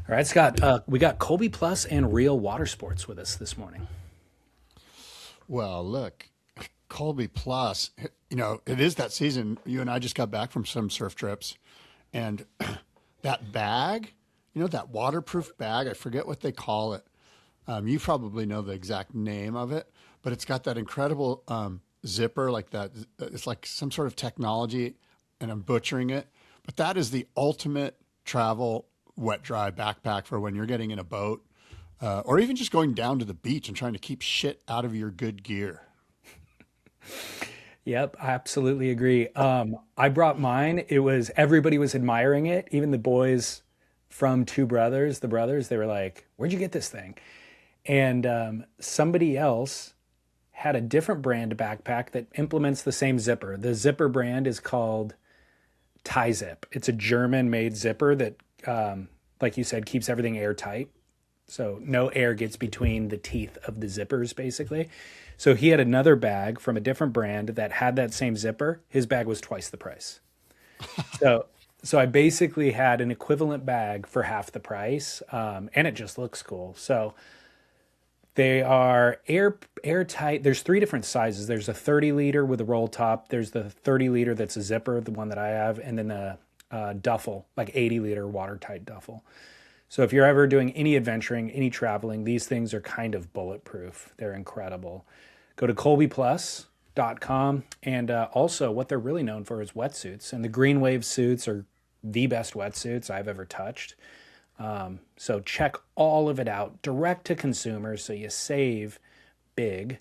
All right, Scott, we got Colby Plus and Real Water Sports with us this morning. Well, look, Colby Plus, it is that season. You and I just got back from some surf trips, and that bag, that waterproof bag, I forget what they call it. You probably know the exact name of it, but it's got that incredible zipper like that. It's like some sort of technology, and I'm butchering it, but that is the ultimate travel wet dry backpack for when you're getting in a boat or even just going down to the beach and trying to keep shit out of your good gear. Yep, I absolutely agree. I brought mine. Everybody was admiring it. Even the boys from Two Brothers, they were like, "Where'd you get this thing?" And somebody else had a different brand backpack that implements the same zipper. The zipper brand is called Tie-Zip. It's a German-made zipper that, like you said, keeps everything airtight. So no air gets between the teeth of the zippers, basically. So he had another bag from a different brand that had that same zipper. His bag was twice the price. So I basically had an equivalent bag for half the price, and it just looks cool. So they are airtight. There's 3 different sizes. There's a 30 liter with a roll top. There's the 30 liter that's a zipper, the one that I have, and then a duffel, like 80 liter watertight duffel. So if you're ever doing any adventuring, any traveling, these things are kind of bulletproof. They're incredible. Go to colbyplus.com. And also what they're really known for is wetsuits. And the Green Wave suits are the best wetsuits I've ever touched. So check all of it out direct to consumers so you save big.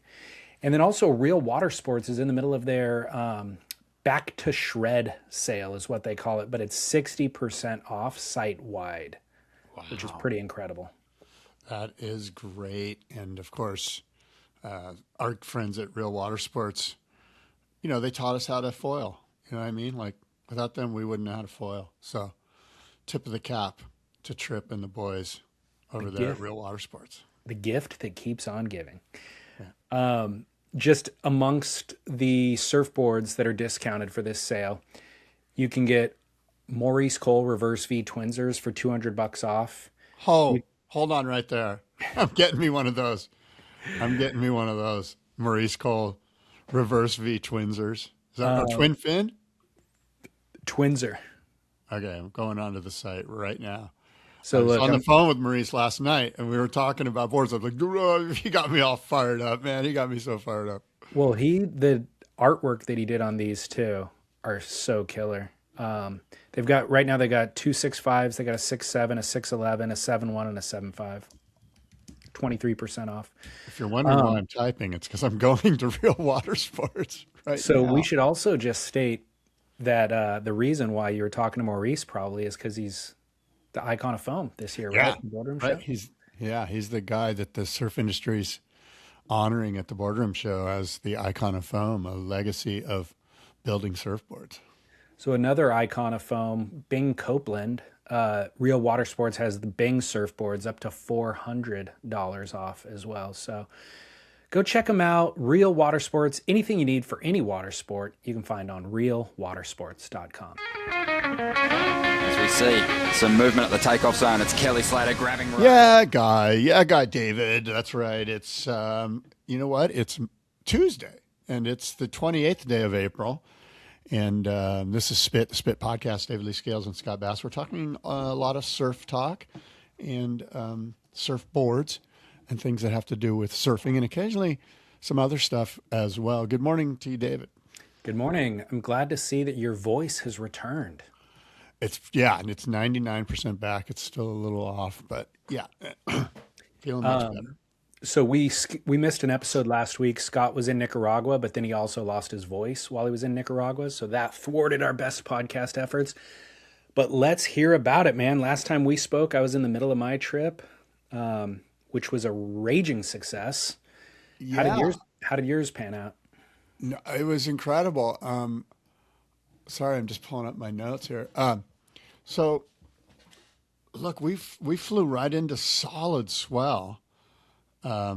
And then also Real Water Sports is in the middle of their back to shred sale is what they call it. But it's 60% off site-wide. Wow. Which is pretty incredible. That is great. And of course, our friends at Real Water Sports, they taught us how to foil. You know what I mean? Like without them, we wouldn't know how to foil. So tip of the cap to Trip and the boys over there at Real Water Sports. The gift that keeps on giving. Yeah. Just amongst the surfboards that are discounted for this sale, you can get Maurice Cole Reverse V Twinsers for $200 off. Oh, hold on right there. I'm getting me one of those. Maurice Cole Reverse V Twinsers. Is that a twin fin? Twinser. Okay, I'm going onto the site right now. So I was on the phone with Maurice last night, and we were talking about boards. I was like, oh, he got me all fired up, man. He got me so fired up. Well, the artwork that he did on these too are so killer. They got 2 6.5s. They got a 6.7, a 6.11, a 7.1, and a 7.5. 23% off. If you're wondering why I'm typing, it's because I'm going to Real Water Sports right so now. We should also just state that the reason why you were talking to Maurice probably is because he's the icon of foam this year, right? Boardroom right. Show? He's the guy that the surf industry's honoring at the Boardroom Show as the icon of foam, a legacy of building surfboards. So another icon of foam, Bing Copeland, Real Water Sports has the Bing surfboards up to $400 off as well. So go check them out. Real Water Sports, anything you need for any water sport, you can find on realwatersports.com. As we see some movement at the takeoff zone, it's Kelly Slater grabbing. Yeah, guy David. That's right. It's, you know what? It's Tuesday, and it's the 28th day of April. And this is the Spit Podcast, David Lee Scales and Scott Bass. We're talking a lot of surf talk and surfboards and things that have to do with surfing and occasionally some other stuff as well. Good morning to you, David. Good morning. I'm glad to see that your voice has returned. And it's 99% back. It's still a little off, but yeah, feeling much better. So we missed an episode last week. Scott was in Nicaragua, but then he also lost his voice while he was in Nicaragua. So that thwarted our best podcast efforts. But let's hear about it, man. Last time we spoke, I was in the middle of my trip, which was a raging success. Yeah. How did yours pan out? No, it was incredible. Sorry, I'm just pulling up my notes here. So look, we flew right into solid swell. I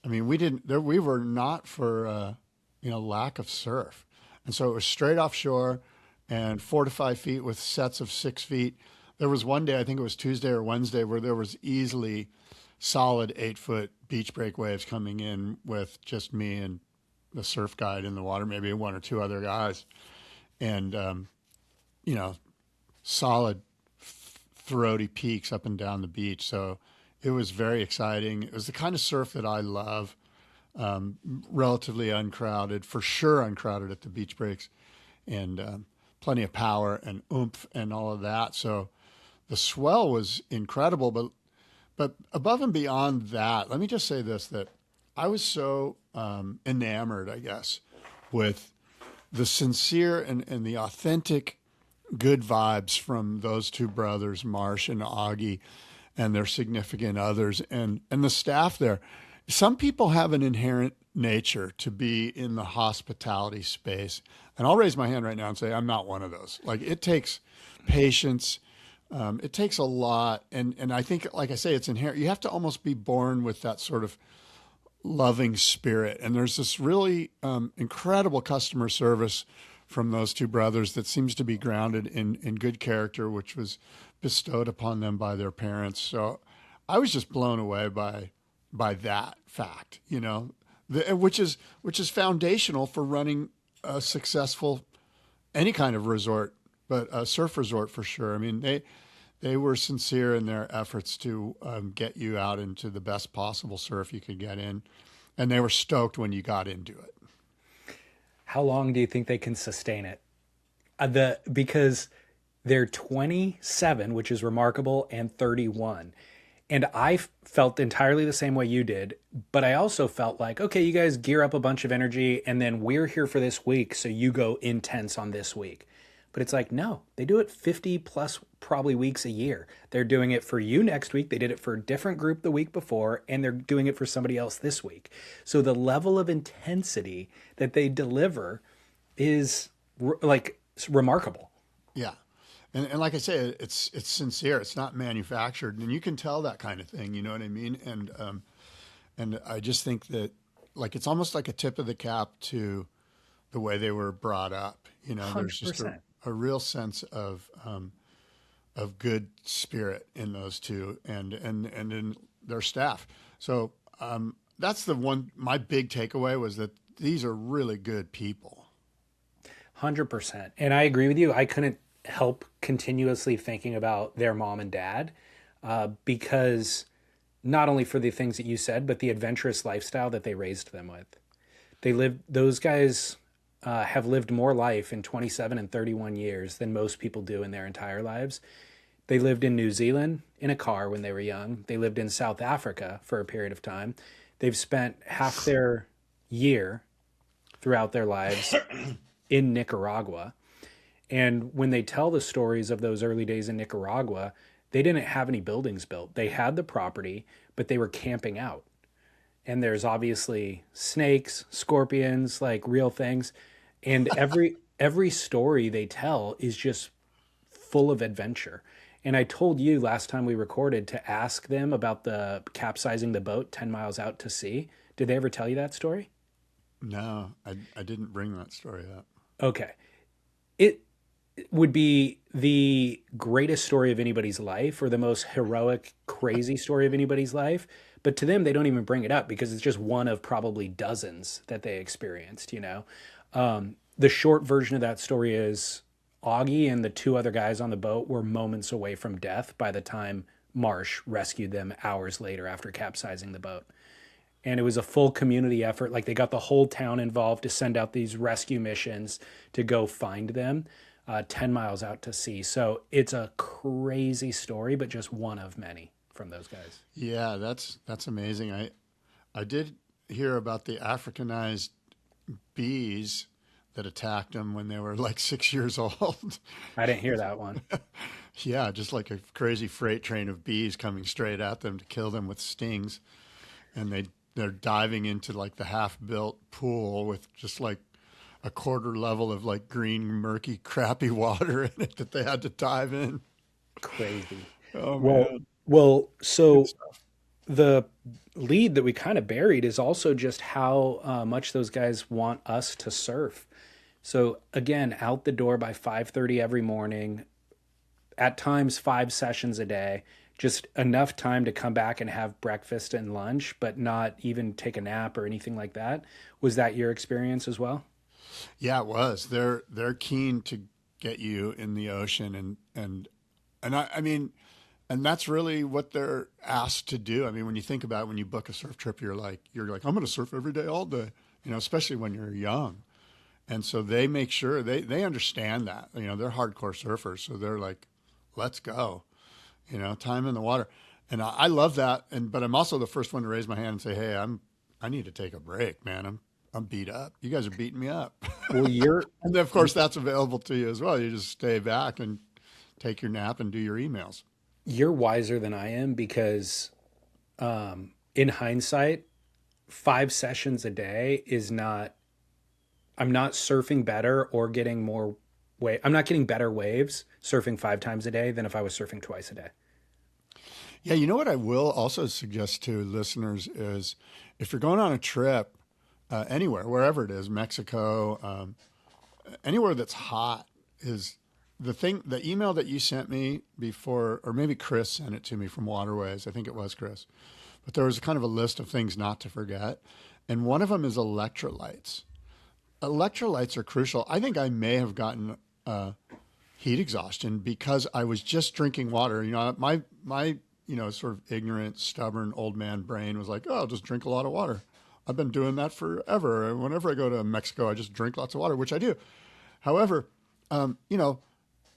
mean, we were not for, lack of surf. And so it was straight offshore and 4 to 5 feet with sets of 6 feet. There was one day, I think it was Tuesday or Wednesday, where there was easily solid 8-foot beach break waves coming in with just me and the surf guide in the water, maybe one or two other guys. And, you know, solid throaty peaks up and down the beach. So it was very exciting. It was the kind of surf that I love. Relatively uncrowded, for sure uncrowded at the beach breaks, and plenty of power and oomph and all of that. So the swell was incredible, but above and beyond that, let me just say this, that I was so enamored, I guess, with the sincere and the authentic good vibes from those two brothers, Marsh and Augie, and their significant others, and the staff there. Some people have an inherent nature to be in the hospitality space. And I'll raise my hand right now and say, I'm not one of those. Like, it takes patience. It takes a lot. And I think, like I say, it's inherent. You have to almost be born with that sort of loving spirit. And there's this really incredible customer service from those two brothers that seems to be grounded in good character, which was bestowed upon them by their parents. So I was just blown away by that fact, you know, which is foundational for running a successful any kind of resort, but a surf resort for sure. I mean, they were sincere in their efforts to get you out into the best possible surf you could get in, and they were stoked when you got into it. How long do you think they can sustain it? Because they're 27, which is remarkable, and 31. And I felt entirely the same way you did, but I also felt like, okay, you guys gear up a bunch of energy and then we're here for this week, so you go intense on this week. But it's like, no, they do it 50 plus probably weeks a year. They're doing it for you next week. They did it for a different group the week before, and they're doing it for somebody else this week. So the level of intensity that they deliver is remarkable. Yeah. And like I say, it's sincere. It's not manufactured, and you can tell that kind of thing. You know what I mean? And I just think that, like, it's almost like a tip of the cap to the way they were brought up. You know, 100%. There's just a real sense of good spirit in those two, and in their staff. So that's the one. My big takeaway was that these are really good people. 100%. And I agree with you. I couldn't help continuously thinking about their mom and dad because not only for the things that you said, but the adventurous lifestyle that they raised them with. Those guys have lived more life in 27 and 31 years than most people do in their entire lives. They lived in New Zealand in a car when they were young. They lived in South Africa for a period of time. They've spent half their year throughout their lives in Nicaragua. And when they tell the stories of those early days in Nicaragua, they didn't have any buildings built. They had the property, but they were camping out. And there's obviously snakes, scorpions, like real things. And every story they tell is just full of adventure. And I told you last time we recorded to ask them about the capsizing the boat 10 miles out to sea. Did they ever tell you that story? No, I didn't bring that story up. Okay. It would be the greatest story of anybody's life, or the most heroic, crazy story of anybody's life. But to them, they don't even bring it up because it's just one of probably dozens that they experienced, you know? The short version of that story is Augie and the two other guys on the boat were moments away from death by the time Marsh rescued them hours later after capsizing the boat. And it was a full community effort. Like, they got the whole town involved to send out these rescue missions to go find them 10 miles out to sea. So it's a crazy story, but just one of many from those guys. Yeah, that's amazing. I did hear about the Africanized bees that attacked them when they were like 6 years old. I didn't hear that one. Yeah, just like a crazy freight train of bees coming straight at them to kill them with stings. And they're diving into like the half-built pool with just like a quarter level of like green, murky, crappy water in it that they had to dive in. Crazy. Oh, man. Well, so the lead that we kind of buried is also just how much those guys want us to surf. So again, out the door by 5:30 every morning, at times 5 sessions a day, just enough time to come back and have breakfast and lunch, but not even take a nap or anything like that. Was that your experience as well? Yeah, it was. They're keen to get you in the ocean, and I mean, and that's really what they're asked to do. I mean, when you think about it, when you book a surf trip, you're like I'm going to surf every day, all day. Especially when you're young. And so they make sure they understand that. They're hardcore surfers, so they're like, let's go. Time in the water. And I love that. But I'm also the first one to raise my hand and say, hey, I need to take a break, man. I'm beat up. You guys are beating me up. Well, and then, of course, that's available to you as well. You just stay back and take your nap and do your emails. you're wiser than I am because in hindsight, 5 sessions a day is not, I'm not surfing better or getting more wave. I'm not getting better waves surfing 5 times a day than if I was surfing twice a day. Yeah, you know what I will also suggest to listeners is if you're going on a trip anywhere, wherever it is, Mexico, anywhere that's hot, is the email that you sent me before, or maybe Chris sent it to me from Waterways. I think it was Chris. But there was kind of a list of things not to forget. And one of them is electrolytes. Electrolytes are crucial. I think I may have gotten heat exhaustion because I was just drinking water. My sort of ignorant, stubborn old man brain was like, oh, I'll just drink a lot of water. I've been doing that forever. Whenever I go to Mexico, I just drink lots of water, which I do. However,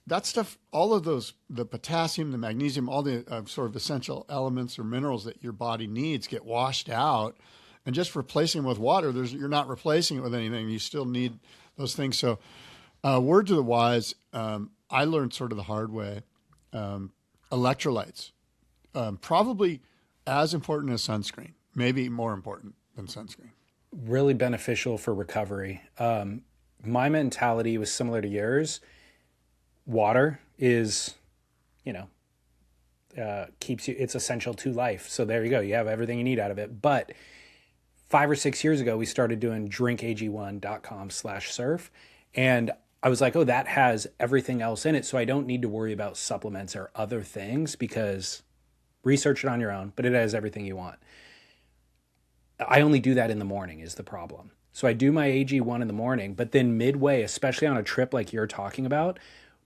that stuff, all of those, the potassium, the magnesium, all the sort of essential elements or minerals that your body needs get washed out. And just replacing them with water, you're not replacing it with anything. You still need those things. So word to the wise, I learned sort of the hard way. Electrolytes, probably as important as sunscreen, maybe more important than sunscreen. Really beneficial for recovery. My mentality was similar to yours. Water is, keeps you, it's essential to life. So there you go. You have everything you need out of it. But 5 or 6 years ago, we started doing drinkag1.com/surf. And I was like, oh, that has everything else in it. So I don't need to worry about supplements or other things because research it on your own, but it has everything you want. I only do that in the morning is the problem. So I do my AG1 in the morning, but then midway, especially on a trip like you're talking about,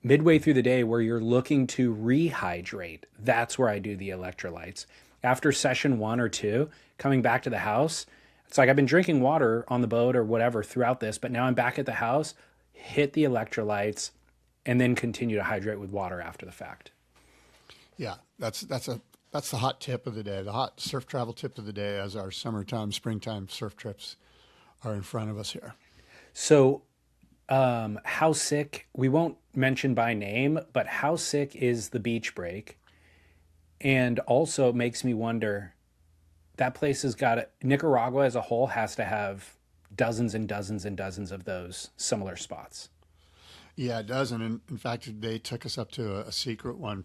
midway through the day where you're looking to rehydrate, that's where I do the electrolytes. After session 1 or 2, coming back to the house, it's like I've been drinking water on the boat or whatever throughout this, but now I'm back at the house, hit the electrolytes, and then continue to hydrate with water after the fact. Yeah, that's the hot tip of the day, the hot surf travel tip of the day as our summertime, springtime surf trips are in front of us here. So how sick, we won't mention by name, but how sick is the beach break? And also it makes me wonder, that place has got, Nicaragua as a whole has to have dozens and dozens and dozens of those similar spots. Yeah, it does. And in fact, they took us up to a secret one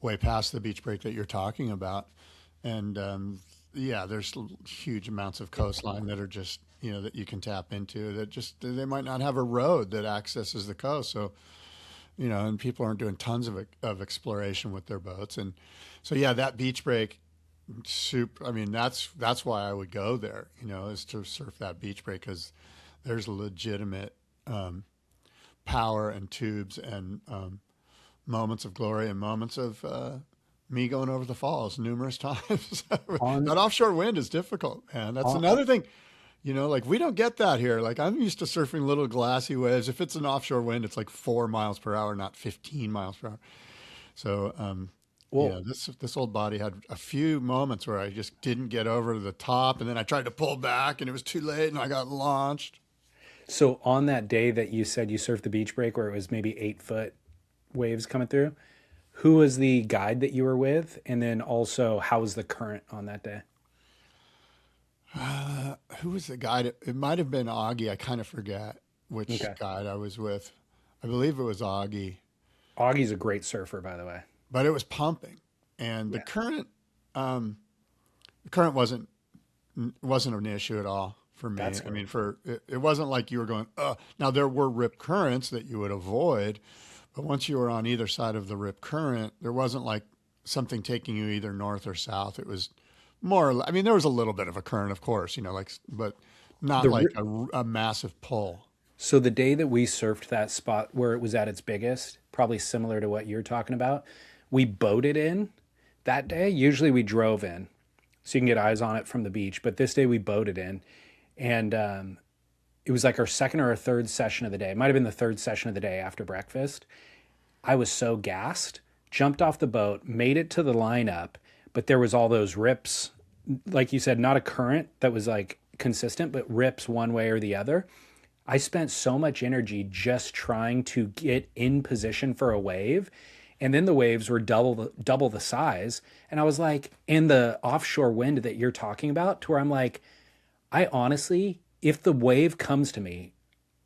way past the beach break that you're talking about. And there's huge amounts of coastline that are just, that you can tap into that they might not have a road that accesses the coast. So, and people aren't doing tons of exploration with their boats. And so, yeah, that beach break, that's why I would go there, is to surf that beach break because there's legitimate power and tubes and moments of glory and moments of me going over the falls numerous times. That offshore wind is difficult, man. That's another thing, we don't get that here. Like I'm used to surfing little glassy waves. If it's an offshore wind, it's like 4 miles per hour, not 15 miles per hour. So, this old body had a few moments where I just didn't get over to the top, and then I tried to pull back, and it was too late, and I got launched. So on that day that you said you surfed the beach break where it was maybe 8-foot waves coming through, who was the guide that you were with? And then also, how was the current on that day? Who was the guide? It might have been Augie. I kind of forget which guide I was with. I believe it was Augie. Augie's a great surfer, by the way. But it was pumping, and the current wasn't an issue at all for me. That's good. I mean, it wasn't like you were going. Now there were rip currents that you would avoid, But once you were on either side of the rip current, there wasn't like something taking you either north or south. It was more, I mean, there was a little bit of a current, of course, you know, like, but not The like ri- a massive pull. So the day that we surfed that spot where it was at its biggest, probably similar to what you're talking about, we boated in that day. Usually we drove in so you can get eyes on it from the beach. But this day we boated in, and it was like our second or our third session of the day. It might have been the third session of the day after breakfast. I was so gassed, jumped off the boat, made it to the lineup, but there was all those rips. Like you said, not a current that was like consistent, but rips one way or the other. I spent so much energy just trying to get in position for a wave. And then the waves were double the size. And I was like, and the offshore wind that you're talking about, to where I'm like, I honestly, if the wave comes to me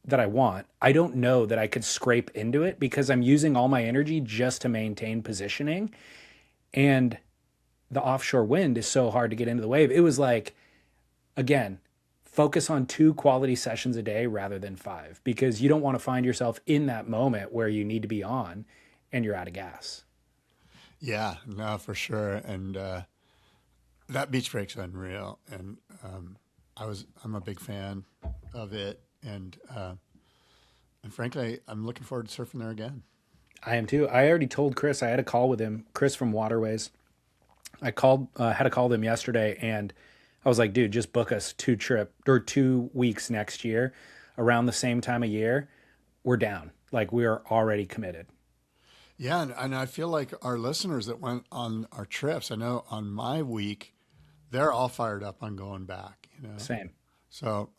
that I want, I don't know that I could scrape into it because I'm using all my energy just to maintain positioning. And the offshore wind is so hard to get into the wave. It was like, again, focus on 2 quality sessions a day rather than 5, because you don't want to find yourself in that moment where you need to be on and you're out of gas. Yeah, no, for sure. And that beach break's unreal. And I'm a big fan of it. And frankly, I'm looking forward to surfing there again. I am too. I already told Chris, I had a call with him, Chris from Waterways. I had a call with him yesterday, and I was like, dude, just book us 2 weeks next year around the same time of year. We're down. Like, we are already committed. Yeah, and I feel like our listeners that went on our trips, I know on my week, they're all fired up on going back. You know, Same. so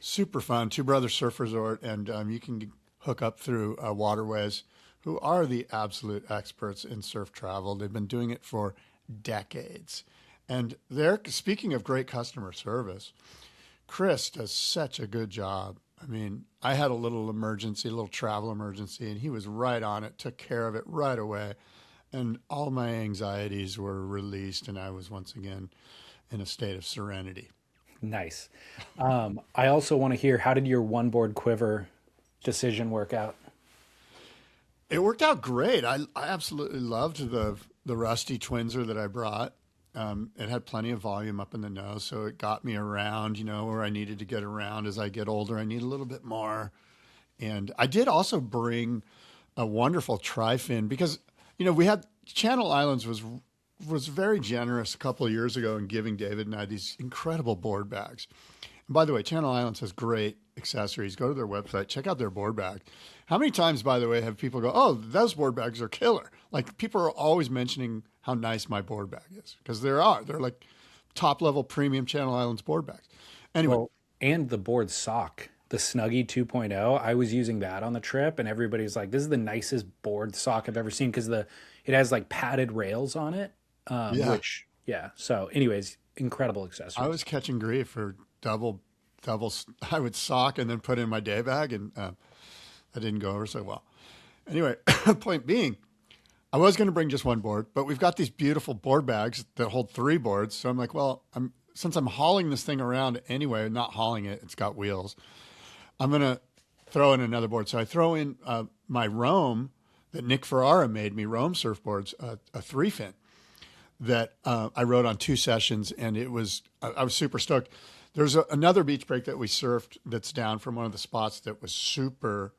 super fun. Two Brothers Surf Resort, and you can hook up through Waterways, who are the absolute experts in surf travel. They've been doing it for decades, and they're speaking of great customer service. Chris does such a good job. I mean, I had a little travel emergency, and he was right on it, took care of it right away. And all my anxieties were released, and I was once again in a state of serenity. Nice. I also want to hear, how did your one board Quiver decision work out? It worked out great. I absolutely loved the Rusty Twinser that I brought. It had plenty of volume up in the nose, so it got me around, you know, where I needed to get around. As I get older, I need a little bit more. And I did also bring a wonderful tri-fin because, you know, we had Channel Islands was very generous a couple of years ago in giving David and I these incredible board bags. And by the way, Channel Islands has great accessories. Go to their website, check out their board bag. How many times, by the way, have people go, oh, those board bags are killer? Like, people are always mentioning how nice my board bag is, because they're like top level premium Channel Islands board bags. Anyway. Well, and the board sock, the Snuggie 2.0, I was using that on the trip, and everybody's like, this is the nicest board sock I've ever seen, because it has like padded rails on it. So anyways, incredible accessories. I was catching grief for double. I would sock and then put in my day bag, and that didn't go over so well. Anyway, point being, I was going to bring just one board, but we've got these beautiful board bags that hold 3 boards. So I'm like, well, since I'm hauling this thing around anyway, not hauling it, it's got wheels, I'm going to throw in another board. So I throw in my Rome that Nick Ferrara made me, Rome surfboards, a 3-fin that I rode on 2 sessions, and I was super stoked. There's another beach break that we surfed that's down from one of the spots that was super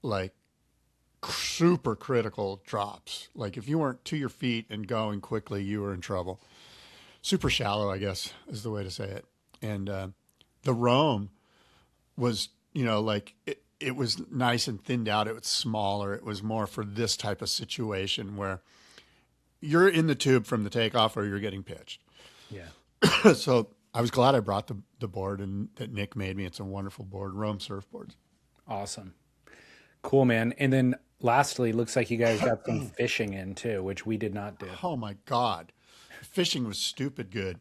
critical drops. Like, if you weren't to your feet and going quickly, you were in trouble. Super shallow, I guess, is the way to say it. And the Rome was, you know, like, it was nice and thinned out. It was smaller. It was more for this type of situation where you're in the tube from the takeoff or you're getting pitched. Yeah. So I was glad I brought the board and that Nick made me. It's a wonderful board, Rome surfboards. Awesome. Cool, man. And then lastly, looks like you guys got some fishing in too, which we did not do. Oh my God. The fishing was stupid good.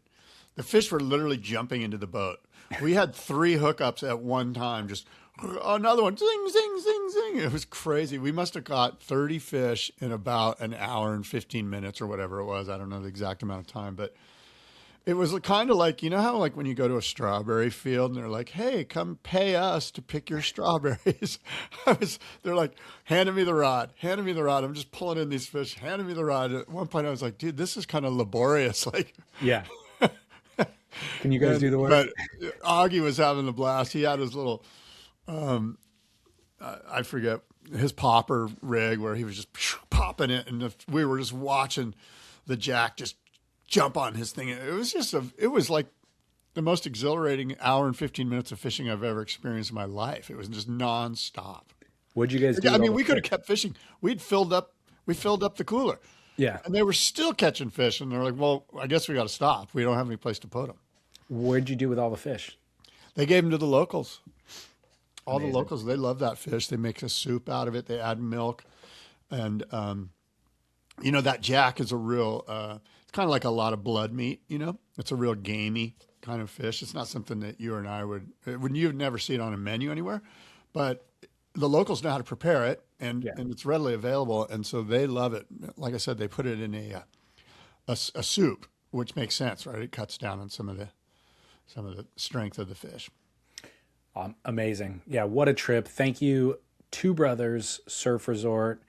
The fish were literally jumping into the boat. We had 3 hookups at one time, just another one, zing, zing, zing, zing. It was crazy. We must have caught 30 fish in about an hour and 15 minutes or whatever it was. I don't know the exact amount of time, but It was kind of like, you know how like when you go to a strawberry field and they're like, "Hey, come pay us to pick your strawberries." They're like, handing me the rod, handing me the rod. I'm just pulling in these fish, handing me the rod. At one point I was like, dude, this is kind of laborious. Like, Yeah. Can you guys do the work? but Augie was having a blast. He had his little, I forget, his popper rig where he was just popping it. And we were just watching the jack just jump on his thing. It was like the most exhilarating hour and 15 minutes of fishing I've ever experienced in my life. It was just nonstop. What'd you guys do? I mean, we could have kept fishing. We filled up the cooler. Yeah. And they were still catching fish. And they're like, well, I guess we got to stop. We don't have any place to put them. What'd you do with all the fish? They gave them to the locals. All Amazing. the locals, they love that fish. They make a soup out of it. They add milk. And, you know, that jack is a real, it's kind of like a lot of blood meat, you know? It's a real gamey kind of fish. It's not something that you and I you'd never see it on a menu anywhere. But the locals know how to prepare it, and it's readily available. And so they love it. Like I said, they put it in a soup, which makes sense, right? It cuts down on some of the strength of the fish. Amazing. Yeah, what a trip. Thank you, Two Brothers Surf Resort,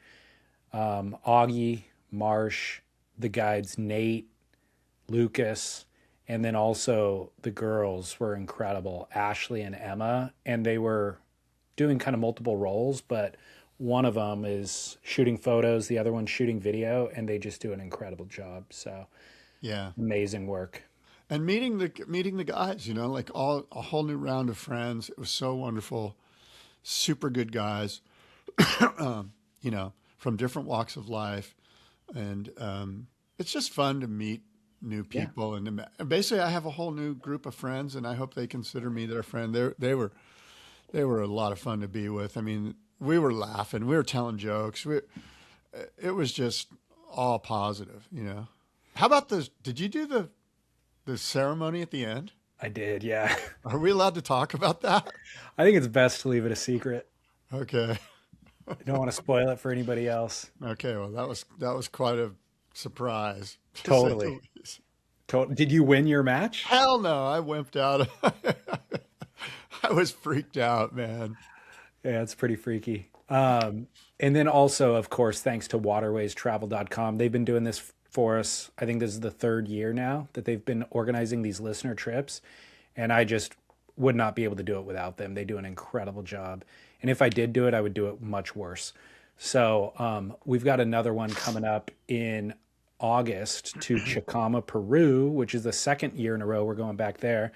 Augie, Marsh, the guides Nate, Lucas, and then also the girls were incredible, Ashley and Emma, and they were doing kind of multiple roles, but one of them is shooting photos, the other one's shooting video, and they just do an incredible job. So yeah, amazing work. And meeting the guys, you know, like a whole new round of friends. It was so wonderful. Super good guys, you know, from different walks of life. And it's just fun to meet new people. Yeah. And basically I have a whole new group of friends, and I hope they consider me their friend. They were a lot of fun to be with. I mean, we were laughing, we were telling jokes. It was just all positive, you know. How about did you do the ceremony at the end? I did, yeah. Are we allowed to talk about that? I think it's best to leave it a secret. Okay. I don't want to spoil it for anybody else. Okay, well that was quite a surprise. Totally. Did you win your match? Hell no, I wimped out. I was freaked out, man. Yeah, it's pretty freaky. And then also, of course, thanks to waterwaystravel.com. They've been doing this for us. I think this is the third year now that they've been organizing these listener trips, and I just would not be able to do it without them. They do an incredible job, and if I did do it, I would do it much worse. So we've got another one coming up in August to Chicama, Peru, which is the second year in a row we're going back there.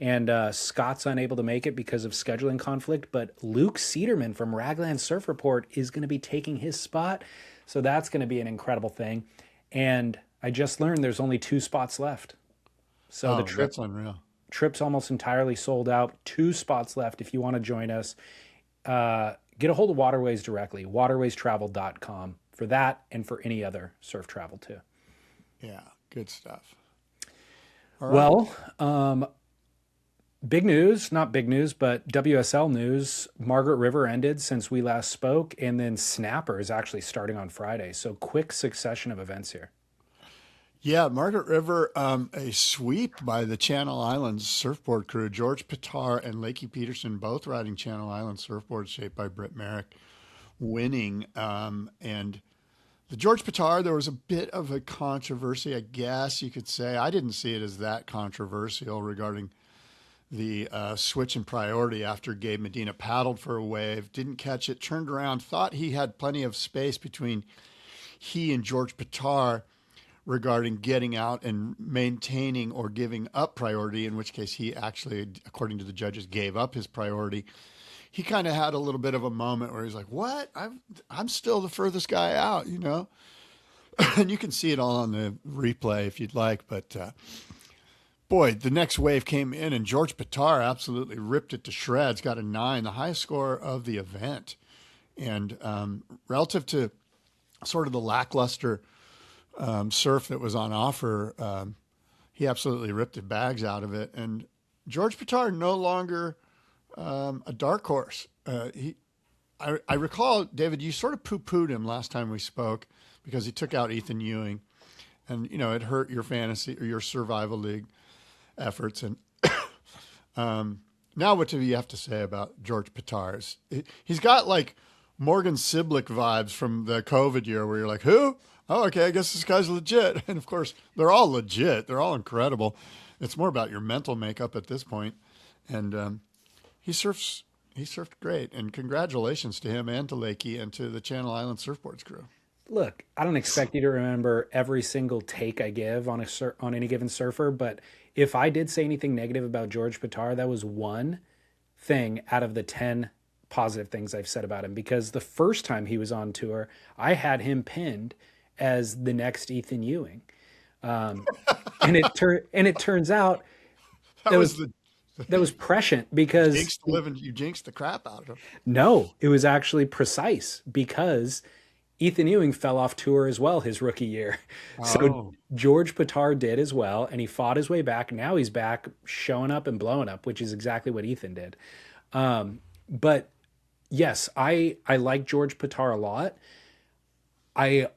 And Scott's unable to make it because of scheduling conflict, but Luke Cederman from Ragland Surf Report is going to be taking his spot. So that's going to be an incredible thing. And I just learned there's only 2 spots left. So the that's unreal. Trip's almost entirely sold out. 2 spots left if you want to join us. Get a hold of Waterways directly, waterwaystravel.com for that and for any other surf travel too. Yeah, good stuff. All right. Well, big news, not big news, but WSL news. Margaret River ended since we last spoke, and then Snapper is actually starting on Friday. So quick succession of events here. Yeah, Margaret River, a sweep by the Channel Islands surfboard crew. George Pittar and Lakey Peterson, both riding Channel Islands surfboards shaped by Britt Merrick, winning. And the George Pittar, there was a bit of a controversy, I guess you could say. I didn't see it as that controversial regarding the switch in priority after Gabe Medina paddled for a wave, didn't catch it, turned around, thought he had plenty of space between he and George Pittar regarding getting out and maintaining or giving up priority, in which case he actually, according to the judges, gave up his priority. He kind of had a little bit of a moment where he's like, what? I'm still the furthest guy out, you know? And you can see it all on the replay if you'd like, but boy, the next wave came in and George Pittar absolutely ripped it to shreds, got a 9, the highest score of the event. And relative to sort of the lackluster surf that was on offer, he absolutely ripped the bags out of it. And George Pittar no longer a dark horse. I recall, David, you sort of poo-pooed him last time we spoke because he took out Ethan Ewing, and you know it hurt your fantasy or your survival league. efforts. And now what do you have to say about George Pittar? He's got like Morgan Siblick vibes from the COVID year where you're like, who? Oh, okay, I guess this guy's legit. And of course, they're all legit. They're all incredible. It's more about your mental makeup at this point. And he surfed great. And congratulations to him and to Lakey and to the Channel Island Surfboards crew. Look, I don't expect you to remember every single take I give on any given surfer, but if I did say anything negative about George Pittar, that was one thing out of the 10 positive things I've said about him, because the first time he was on tour, I had him pinned as the next Ethan Ewing. And it turns out that was prescient because you jinxed the crap out of him. No, it was actually precise because Ethan Ewing fell off tour as well his rookie year. Oh. So George Pittar did as well, and he fought his way back. Now he's back showing up and blowing up, which is exactly what Ethan did. But yes, I like George Pittar a lot. I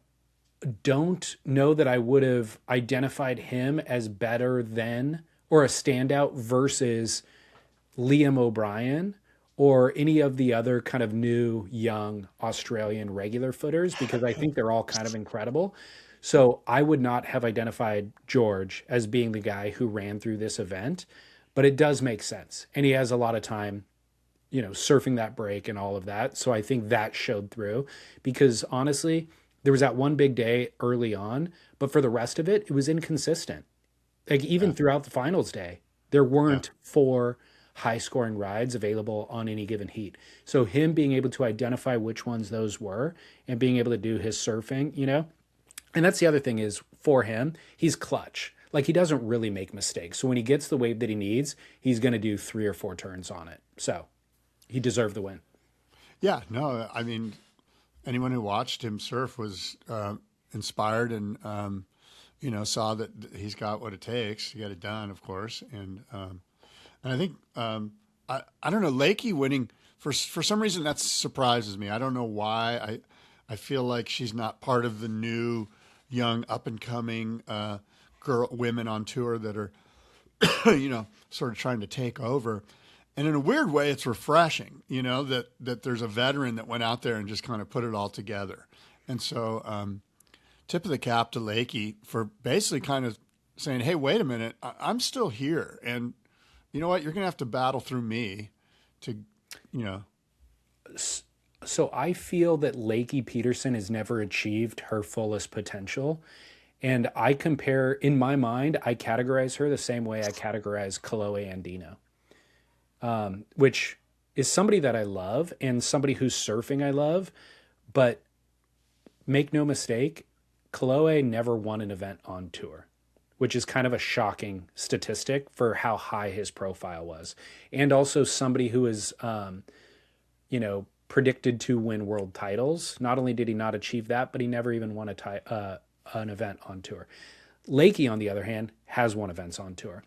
don't know that I would have identified him as better than or a standout versus Liam O'Brien or any of the other kind of new, young Australian regular footers, because I think they're all kind of incredible. So I would not have identified George as being the guy who ran through this event, but it does make sense. And he has a lot of time, surfing that break and all of that. So I think that showed through, because honestly, there was that one big day early on, but for the rest of it, it was inconsistent. Like even throughout the finals day, there weren't 4 high-scoring rides available on any given heat. So him being able to identify which ones those were and being able to do his surfing, and that's the other thing is for him, he's clutch. Like he doesn't really make mistakes. So when he gets the wave that he needs, he's going to do 3 or 4 turns on it. So he deserved the win. Yeah, no, I mean, anyone who watched him surf was inspired and, saw that he's got what it takes to get it done, of course. And I think, I don't know, Lakey winning, for some reason that surprises me. I don't know why. I feel like she's not part of the new, young, up-and-coming women on tour that are, sort of trying to take over. And in a weird way, it's refreshing, that there's a veteran that went out there and just kind of put it all together. And so tip of the cap to Lakey for basically kind of saying, hey, wait a minute, I'm still here. And you know what? You're going to have to battle through me to, So I feel that Lakey Peterson has never achieved her fullest potential. And in my mind, I categorize her the same way I categorize Kaloe Andino, which is somebody that I love and somebody who's surfing I love. But make no mistake, Kaloe never won an event on tour, which is kind of a shocking statistic for how high his profile was. And also somebody who is, predicted to win world titles. Not only did he not achieve that, but he never even won an event on tour. Lakey, on the other hand, has won events on tour.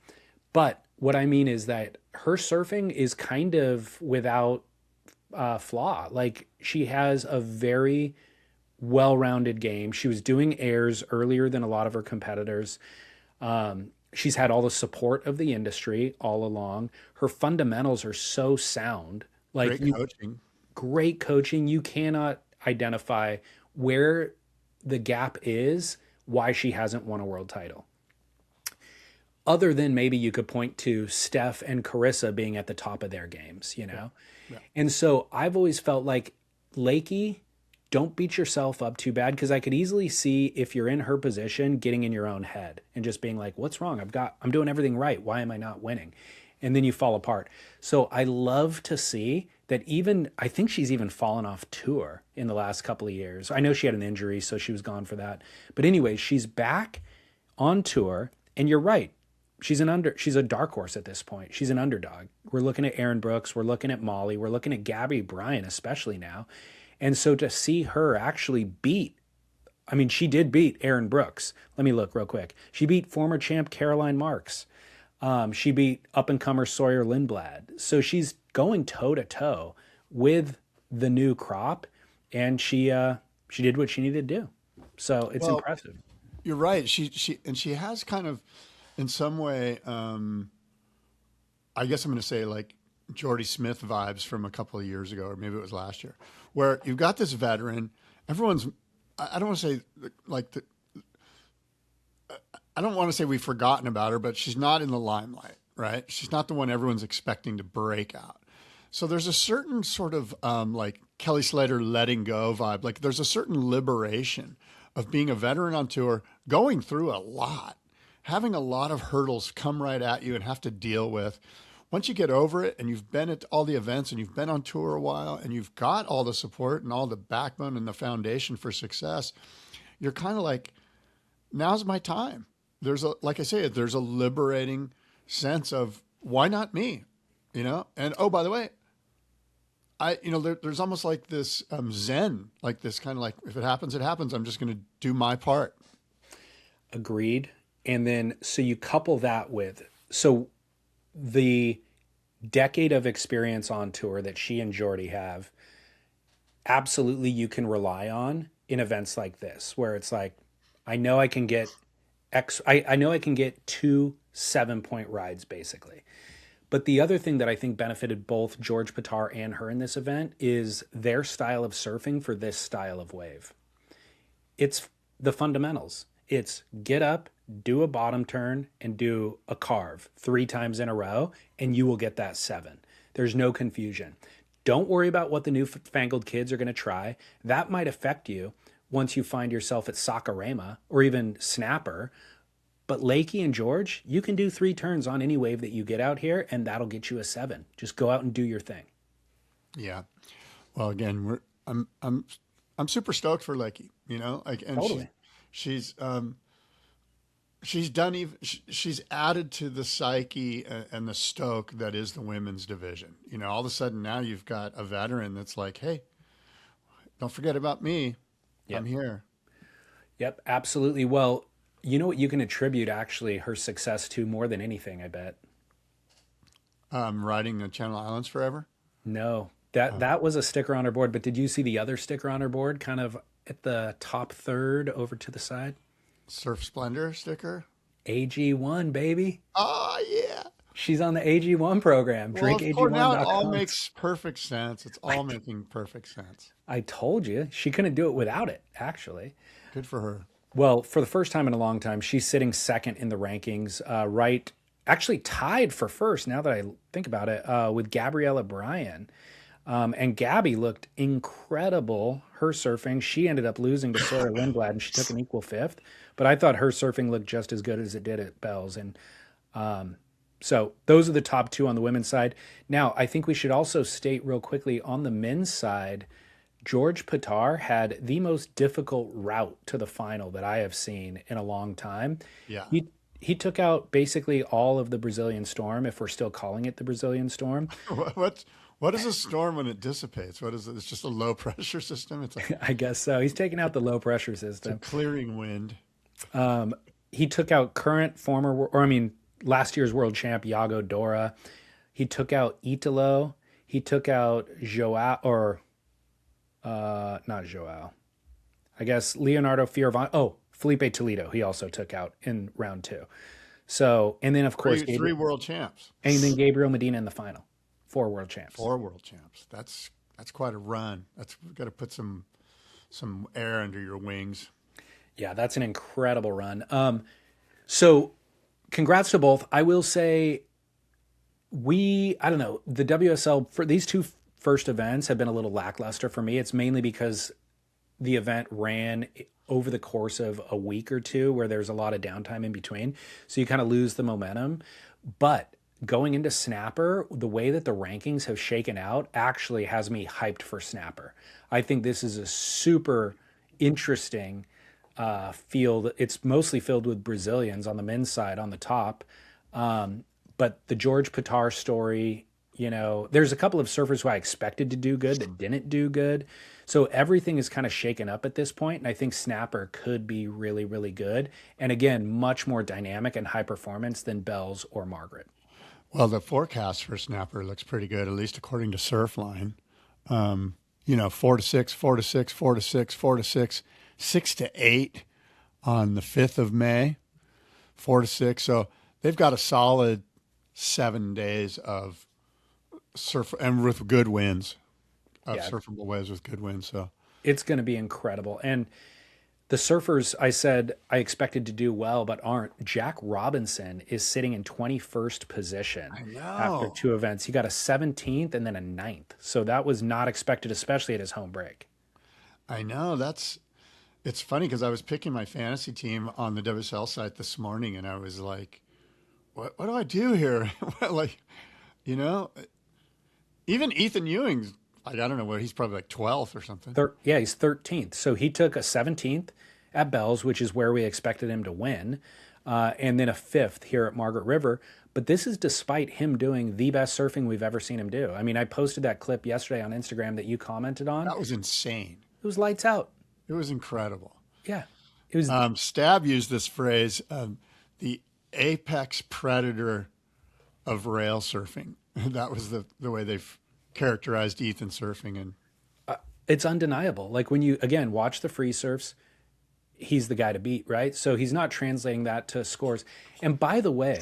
But what I mean is that her surfing is kind of without flaw. Like she has a very well-rounded game. She was doing airs earlier than a lot of her competitors. She's had all the support of the industry all along. Her fundamentals are so sound. Like great coaching. You cannot identify where the gap is, why she hasn't won a world title. Other than maybe you could point to Steph and Carissa being at the top of their games, Yeah. And so I've always felt like Lakey, don't beat yourself up too bad, because I could easily see if you're in her position getting in your own head and just being like, what's wrong? I'm doing everything right. Why am I not winning? And then you fall apart. So I love to see that I think she's even fallen off tour in the last couple of years. I know she had an injury, so she was gone for that. But anyway, she's back on tour, and you're right. She's a dark horse at this point. She's an underdog. We're looking at Erin Brooks. We're looking at Molly. We're looking at Gabby Bryan, especially now. And so to see her actually she did beat Erin Brooks. Let me look real quick. She beat former champ Caroline Marks. She beat up-and-comer Sawyer Lindblad. So she's going toe-to-toe with the new crop, and she did what she needed to do. So it's impressive. You're right. She has kind of in some way, I guess I'm going to say like Jordy Smith vibes from a couple of years ago, or maybe it was last year, where you've got this veteran. Everyone's, I don't want to say like the, I don't want to say we've forgotten about her, but she's not in the limelight, right? She's not the one everyone's expecting to break out. So there's a certain sort of like Kelly Slater letting go vibe. Like there's a certain liberation of being a veteran on tour, going through a lot, having a lot of hurdles come right at you and have to deal with. Once you get over it and you've been at all the events and you've been on tour a while and you've got all the support and all the backbone and the foundation for success, you're kind of like, now's my time. There's a, like I say, there's a liberating sense of why not me, you know? And, oh, by the way, there's almost like this Zen, like this kind of like, if it happens, it happens. I'm just going to do my part. Agreed. And then, so you couple that with, so the decade of experience on tour that she and Jordy have, absolutely you can rely on in events like this, where it's like, I know I can get I know I can get 2 7-point rides basically. But the other thing that I think benefited both George Pittar and her in this event is their style of surfing for this style of wave. It's the fundamentals. It's get up, do a bottom turn, and do a carve 3 times in a row, and you will get that 7. There's no confusion. Don't worry about what the newfangled kids are going to try. That might affect you once you find yourself at Sakurama or even Snapper. But Lakey and George, you can do 3 turns on any wave that you get out here, and that'll get you a 7. Just go out and do your thing. Yeah. Well, again, I'm super stoked for Lakey, you know, like, and Totally. she's she's added to the psyche and the stoke that is the women's division. You know, all of a sudden now you've got a veteran that's like, hey, don't forget about me. Yep. I'm here. Yep, absolutely. Well, you know what you can attribute actually her success to more than anything, I bet? Riding the Channel Islands forever. No, that was a sticker on her board, but did you see the other sticker on her board kind of at the top third over to the side? Surf Splendor sticker. AG1, baby. Oh, yeah. She's on the AG1 program. Well, of course, DrinkAG1.com. now it all makes perfect sense. It's all making perfect sense. I told you. She couldn't do it without it, actually. Good for her. Well, for the first time in a long time, she's sitting second in the rankings, actually tied for first, now that I think about it, with Gabriella Bryan. And Gabby looked incredible. Her surfing, she ended up losing to Sarah Lindblad, and she took an equal 5th. But I thought her surfing looked just as good as it did at Bell's. And so those are the top 2 on the women's side. Now, I think we should also state real quickly on the men's side, George Pittar had the most difficult route to the final that I have seen in a long time. Yeah. He took out basically all of the Brazilian storm, if we're still calling it the Brazilian storm. What is a storm when it dissipates? What is it? It's just a low pressure system. It's like I guess so. He's taking out the low pressure system. clearing wind. He took out last year's world champ Iago Dora. He took out Italo. He took out not Joao. I guess Leonardo Fioravanti. Oh, Felipe Toledo. He also took out in round 2. So, and then of course, three world champs. And then Gabriel Medina in the final. 4 world champs. 4 world champs. That's quite a run. We've got to put some air under your wings. Yeah, that's an incredible run. So congrats to both. I will say I don't know, the WSL for these 2 first events have been a little lackluster for me. It's mainly because the event ran over the course of a week or 2 where there's a lot of downtime in between. So you kind of lose the momentum. But going into Snapper, the way that the rankings have shaken out actually has me hyped for Snapper. I think this is a super interesting field. It's mostly filled with Brazilians on the men's side on the top. But the George Pittar story, you know, there's a couple of surfers who I expected to do good that didn't do good. So everything is kind of shaken up at this point, and I think Snapper could be really, really good. And again, much more dynamic and high performance than Bell's or Margaret. Well, the forecast for Snapper looks pretty good, at least according to Surfline. 4 to 6, 4 to 6, 4 to 6, 4 to 6, 6 to 8 on the 5th of May, 4 to 6. So they've got a solid 7 days of surf and with good winds of Yeah, surfable waves with good winds. So it's going to be incredible. And the surfers, I said I expected to do well, but aren't. Jack Robinson is sitting in 21st position I after know. 2 events. He got a 17th and then a 9th. So that was not expected, especially at his home break. I know. It's funny because I was picking my fantasy team on the WSL site this morning, and I was like, what do I do here? Like, you know, even Ethan Ewing's, like, I don't know where he's probably like 12th or something. Yeah, he's 13th. So he took a 17th at Bell's, which is where we expected him to win, and then a 5th here at Margaret River. But this is despite him doing the best surfing we've ever seen him do. I mean, I posted that clip yesterday on Instagram that you commented on. That was insane. It was lights out. It was incredible. Yeah, it was. Stab used this phrase, the apex predator of rail surfing. That was the way they've characterized Ethan surfing. And It's undeniable. Like when you, again, watch the free surfs, he's the guy to beat, right? So he's not translating that to scores. And by the way,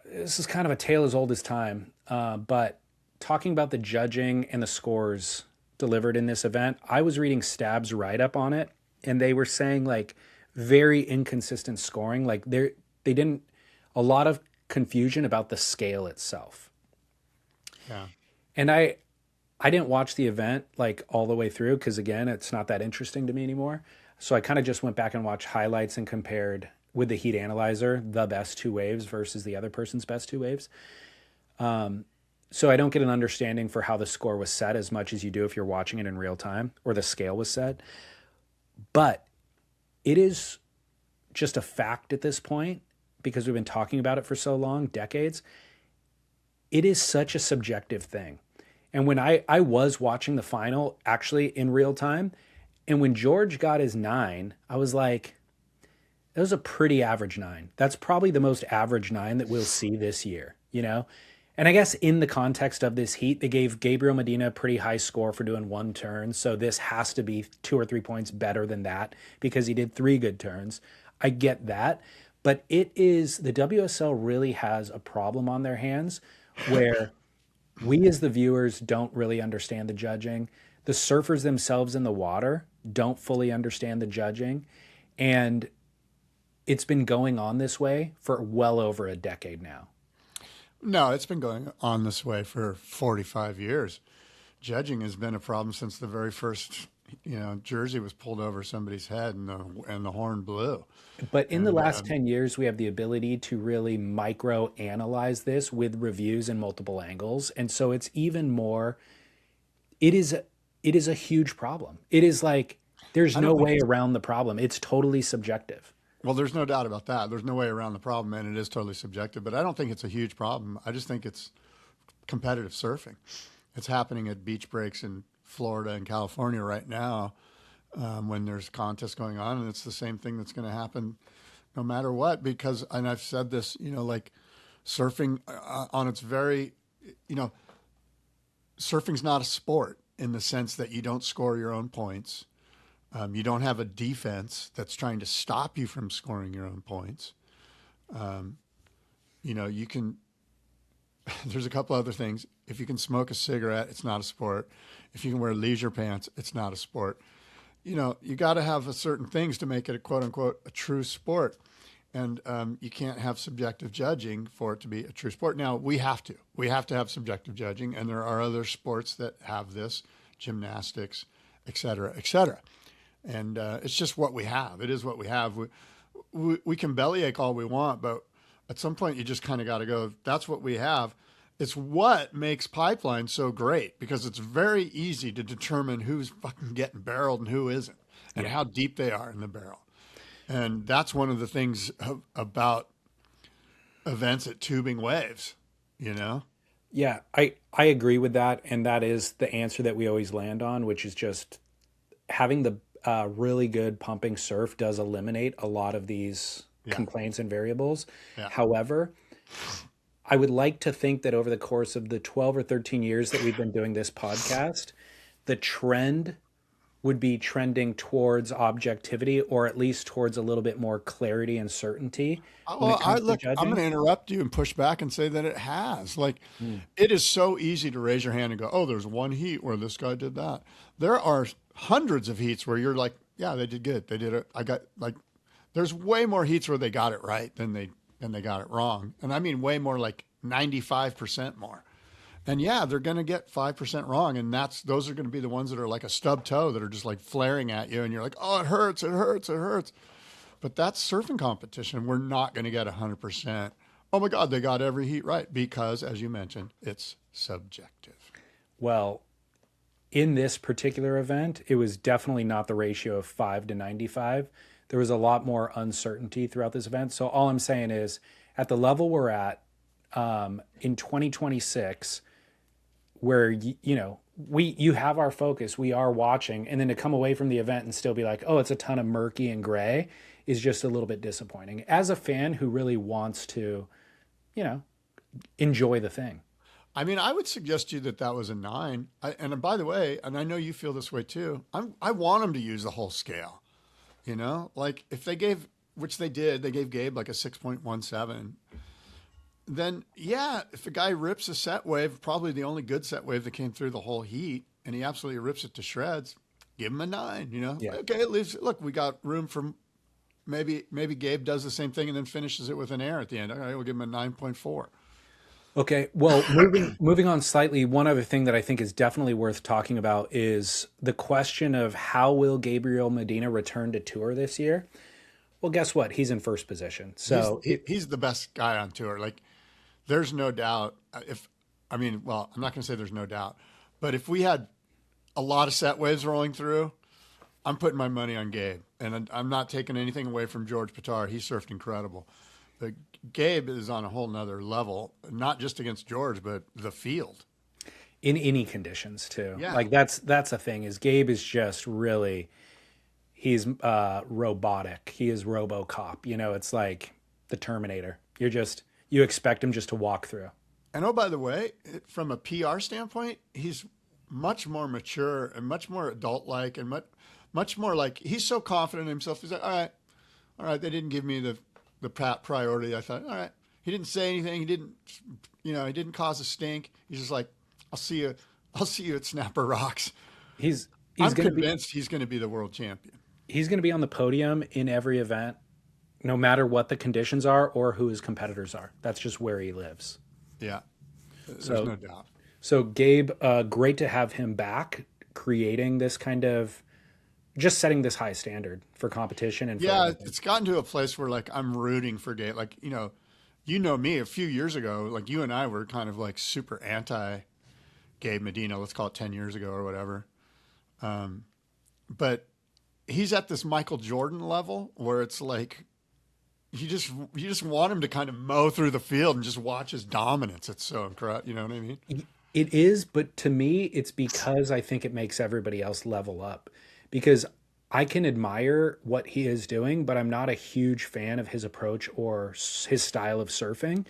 this is kind of a tale as old as time, but talking about the judging and the scores delivered in this event, I was reading Stab's write-up on it, and they were saying like very inconsistent scoring. Like they didn't, a lot of confusion about the scale itself. yeah, And I didn't watch the event like all the way through because again, it's not that interesting to me anymore. So I kind of just went back and watched highlights and compared with the heat analyzer, the best 2 waves versus the other person's best 2 waves. So I don't get an understanding for how the score was set as much as you do if you're watching it in real time or the scale was set. But it is just a fact at this point because we've been talking about it for so long, decades. It is such a subjective thing. And when I was watching the final actually in real time, and when George got his 9, I was like, that was a pretty average 9. That's probably the most average 9 that we'll see this year, you know? And I guess in the context of this heat, they gave Gabriel Medina a pretty high score for doing 1 turn. So this has to be 2 or 3 points better than that because he did 3 good turns. I get that. But it is, the WSL really has a problem on their hands where we as the viewers don't really understand the judging. The surfers themselves in the water don't fully understand the judging. And it's been going on this way for well over a decade now. no, it's been going on this way for 45 years. Judging has been a problem since the very first, jersey was pulled over somebody's head and the horn blew. But in the last 10 years, we have the ability to really micro analyze this with reviews and multiple angles. And so it's even more, it is a huge problem. It is like, there's no way around the problem. It's totally subjective. Well, there's no doubt about that. There's no way around the problem, and it is totally subjective. But I don't think it's a huge problem. I just think it's competitive surfing. It's happening at beach breaks in Florida and California right now when there's contests going on, and it's the same thing that's going to happen no matter what. Because, and I've said this, like surfing on its very, surfing's not a sport in the sense that you don't score your own points. You don't have a defense that's trying to stop you from scoring your own points. You can, there's a couple other things. If you can smoke a cigarette, it's not a sport. If you can wear leisure pants, it's not a sport. You got to have certain things to make it a quote unquote a true sport. And you can't have subjective judging for it to be a true sport. Now we have to have subjective judging. And there are other sports that have this, gymnastics, et cetera, et cetera. And it's just what we have. It is what we have. We can bellyache all we want, but at some point you just kind of got to go, that's what we have. It's what makes Pipeline so great because it's very easy to determine who's fucking getting barreled and who isn't and how deep they are in the barrel. And that's one of the things about events at Tubing Waves, Yeah, I agree with that. And that is the answer that we always land on, which is just having the really good pumping surf does eliminate a lot of these complaints and variables. Yeah. However, I would like to think that over the course of the 12 or 13 years that we've been doing this podcast, the trend would be trending towards objectivity, or at least towards a little bit more clarity and certainty when Well, it comes to I'm going judging. to interrupt you and push back and say that it has. Like, it is so easy to raise your hand and go, "Oh, there's one heat where this guy did that." There are hundreds of heats where you're like, "Yeah, they did good. They did it." I got like, there's way more heats where they got it right than they got it wrong, and I mean way more, like 95% more. And yeah, they're going to get 5% wrong, and those are going to be the ones that are like a stub toe that are just like flaring at you, and you're like, "Oh, it hurts, it hurts, it hurts." But that's surfing competition. We're not going to get 100%. Oh my God, they got every heat right because, as you mentioned, it's subjective. Well, in this particular event, it was definitely not the ratio of 5 to 95. There was a lot more uncertainty throughout this event. So all I'm saying is, at the level we're at in 2026, where you have our focus, we are watching, and then to come away from the event and still be like, oh, it's a ton of murky and gray, is just a little bit disappointing. As a fan who really wants to, enjoy the thing. I mean, I would suggest to you that was a 9. And by the way, and I know you feel this way too, I want them to use the whole scale. Like if they gave, which they did, they gave Gabe like a 6.17. Then yeah, if a guy rips a set wave, probably the only good set wave that came through the whole heat, and he absolutely rips it to shreds, give him a 9. Yeah. Okay, it leaves. Look, we got room for maybe Gabe does the same thing and then finishes it with an air at the end. All right, we'll give him a 9.4. Okay, well, moving on slightly, one other thing that I think is definitely worth talking about is the question of how will Gabriel Medina return to tour this year? Well, guess what? He's in first position. So he's the best guy on tour. Like, there's no doubt. I'm not going to say there's no doubt, but if we had a lot of set waves rolling through, I'm putting my money on Gabe, and I'm not taking anything away from George Pittar. He surfed incredible. But Gabe is on a whole nother level, not just against George, but the field. in any conditions too. Yeah. Like that's a thing, is Gabe is just really, he's robotic. He is RoboCop. It's like the Terminator. You expect him just to walk through. And oh, by the way, from a PR standpoint, he's much more mature and much more adult-like and much more like, he's so confident in himself. He's like, all right, they didn't give me the priority. I thought, all right. He didn't say anything. He didn't cause a stink. He's just like, I'll see you at Snapper Rocks. I'm convinced he's going to be the world champion. He's going to be on the podium in every event, no matter what the conditions are or who his competitors are. That's just where he lives. Yeah, there's So, no doubt. so Gabe, great to have him back, creating this kind of, just setting this high standard for competition and for Yeah, everything. it's gotten to a place where like I'm rooting for Gabe. Like, you know me, a few years ago, like you and I were kind of like super anti Gabe Medina, let's call it 10 years ago or whatever. But he's at this Michael Jordan level where it's like you just want him to kind of mow through the field and just watch his dominance. It's so incredible. You know what I mean? It is, but to me, it's because I think it makes everybody else level up. Because I can admire what he is doing, but I'm not a huge fan of his approach or his style of surfing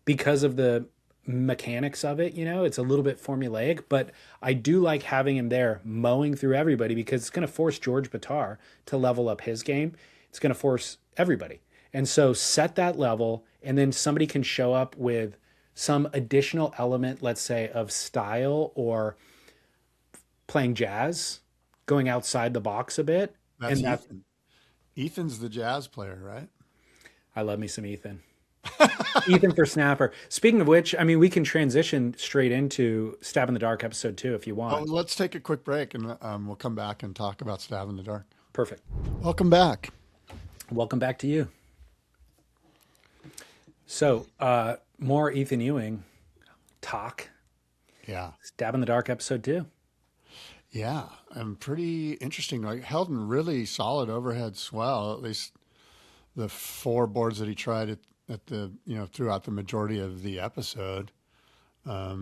because of the mechanics of it. It's a little bit formulaic, but I do like having him there mowing through everybody because it's going to force George Pittar to level up his game. It's going to force everybody. And so set that level, and then somebody can show up with some additional element, let's say, of style or playing jazz, going outside the box a bit. That's And Ethan. Ethan's the jazz player, right? I love me some Ethan. Ethan for Snapper. Speaking of which, I mean, we can transition straight into Stab in the Dark episode 2 if you Oh, want. let's take a quick break and we'll come back and talk about Stab in the Dark. Perfect. Welcome back. Welcome back to you. So, more Ethan Ewing talk. Yeah. Stab in the Dark episode 2. Yeah, and pretty interesting. Like held in really solid overhead swell. At least the 4 boards that he tried at the throughout the majority of the episode. I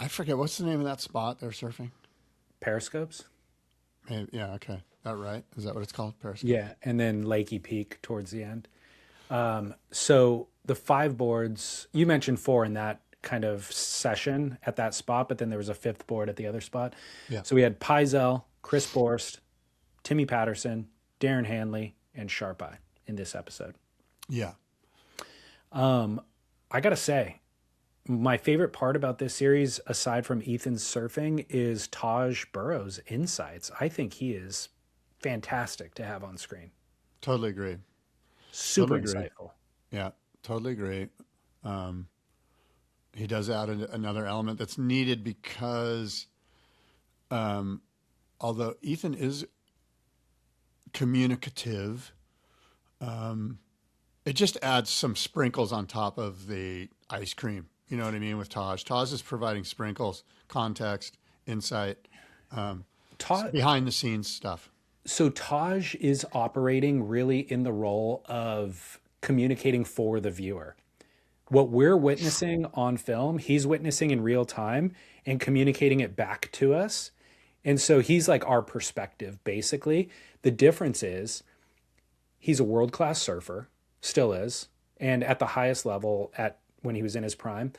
forget what's the name of that spot they're surfing. Periscopes? Maybe, yeah, okay, that right? Is that what it's called? Periscope. Yeah, and then Lakey Peak towards the end. So the 5 boards, you mentioned 4 in that kind of session at that spot, but then there was a 5th board at the other spot. Yeah. So we had Paizel, Chris Borst, Timmy Patterson, Darren Hanley, and Sharp Eye in this episode. Yeah. I gotta say, my favorite part about this series, aside from Ethan's surfing, is Taj Burrow's insights. I think he is fantastic to have on screen. Totally agree. Super Totally agree. insightful. Yeah, totally agree. He does add another element that's needed because, although Ethan is communicative, it just adds some sprinkles on top of the ice cream. You know what I mean with Taj. Taj is providing sprinkles, context, insight, behind the scenes stuff. So Taj is operating really in the role of communicating for the viewer. What we're witnessing on film, he's witnessing in real time and communicating it back to us. And so he's like our perspective, basically. The difference is he's a world-class surfer, still is, and at the highest level when he was in his prime.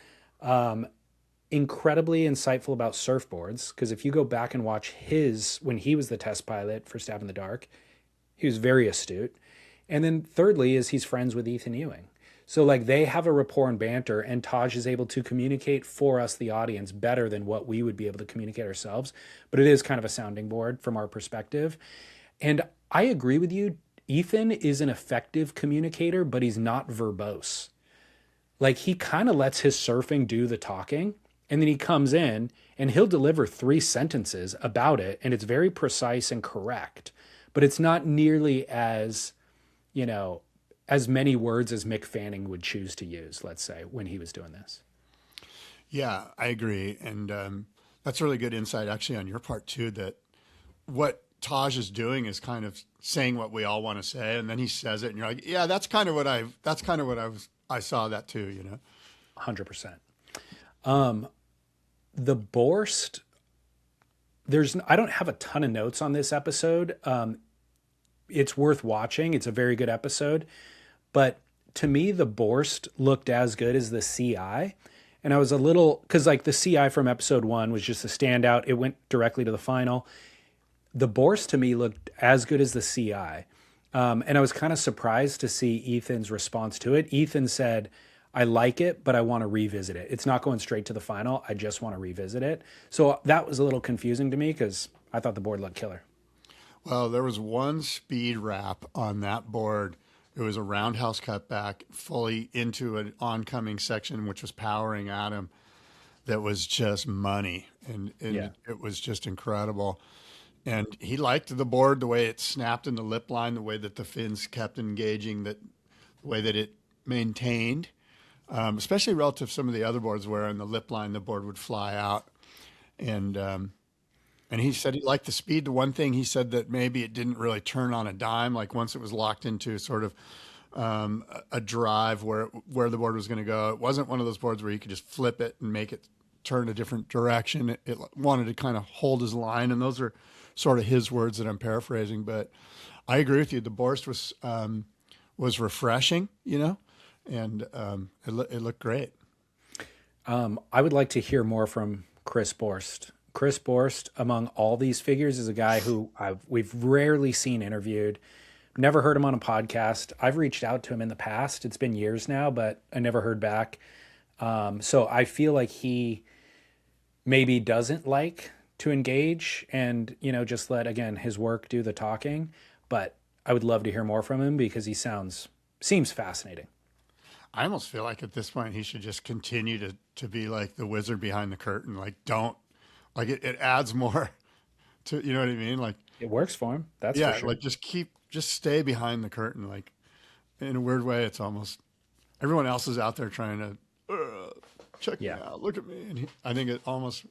Incredibly insightful about surfboards, because if you go back and watch when he was the test pilot for Stab in the Dark, he was very astute. And then thirdly is he's friends with Ethan Ewing. So like they have a rapport and banter, and Taj is able to communicate for us, the audience, better than what we would be able to communicate ourselves. But it is kind of a sounding board from our perspective. And I agree with you. Ethan is an effective communicator, but he's not verbose. Like he kind of lets his surfing do the talking, and then he comes in and he'll deliver 3 sentences about it, and it's very precise and correct, but it's not nearly as, as many words as Mick Fanning would choose to use, let's say, when he was doing this. Yeah, I agree. And that's really good insight actually on your part too, that what Taj is doing is kind of saying what we all want to say, and then he says it and you're like, yeah, that's kind of what I saw that too, 100%. The Borst, I don't have a ton of notes on this episode. It's worth watching. It's a very good episode. But to me, the Borst looked as good as the CI. And I was a little, because like the CI from episode 1 was just a standout. It went directly to the final. The Borst to me looked as good as the CI. And I was kind of surprised to see Ethan's response to it. Ethan said, I like it, but I want to revisit it. It's not going straight to the final. I just want to revisit it. So that was a little confusing to me because I thought the board looked killer. Well, there was one speed wrap on that board. It was a roundhouse cutback fully into an oncoming section, which was powering at him. That was just money. And Yeah. It was just incredible. And he liked the board, the way it snapped in the lip line, the way that the fins kept engaging, the way that it maintained, especially relative to some of the other boards where in the lip line the board would fly out. And he said he liked the speed. The one thing he said that maybe it didn't really turn on a dime, like once it was locked into sort of a drive where the board was going to go. It wasn't one of those boards where you could just flip it and make it turn a different direction. It wanted to kind of hold his line, and those are sort of his words that I'm paraphrasing. But I agree with you. The Borst was refreshing, and it looked great. I would like to hear more from Chris Borst. Chris Borst, among all these figures, is a guy who we've rarely seen interviewed. Never heard him on a podcast. I've reached out to him in the past. It's been years now, but I never heard back. So I feel like he maybe doesn't like to engage and, just let, again, his work do the talking. But I would love to hear more from him because he seems fascinating. I almost feel like at this point he should just continue to be like the wizard behind the curtain. Like, don't, like it adds more to, you know what I mean? Like It works for him. That's yeah, for sure. like just stay behind the curtain. Like in a weird way, it's almost everyone else is out there trying to check me out, look at me. And I think it almost,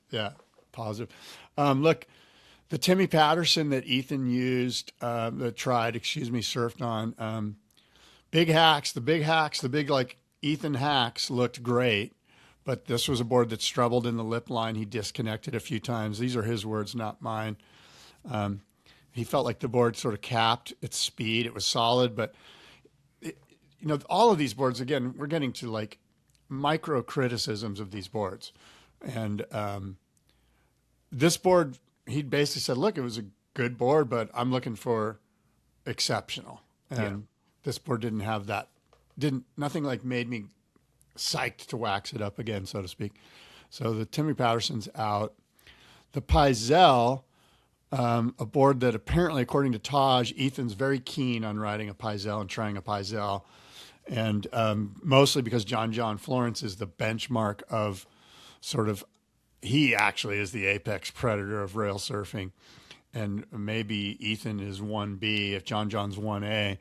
positive. Look, the Timmy Patterson that Ethan used, surfed on, the big like Ethan hacks looked great, but this was a board that struggled in the lip line. He disconnected a few times. These are his words, not mine. He felt like the board sort of capped its speed. It was solid, but all of these boards, again, we're getting to like micro criticisms of these boards. And this board, he basically said, look, it was a good board, but I'm looking for exceptional. And this board didn't have that. Nothing like made me psyched to wax it up again, so to speak. So the Timmy Patterson's out. The Paizel, a board that apparently, according to Taj, Ethan's very keen on riding a Paizel and trying a Paizel. And mostly because John Florence is the benchmark of sort of, he actually is the apex predator of rail surfing. And maybe Ethan is 1B if John's 1A.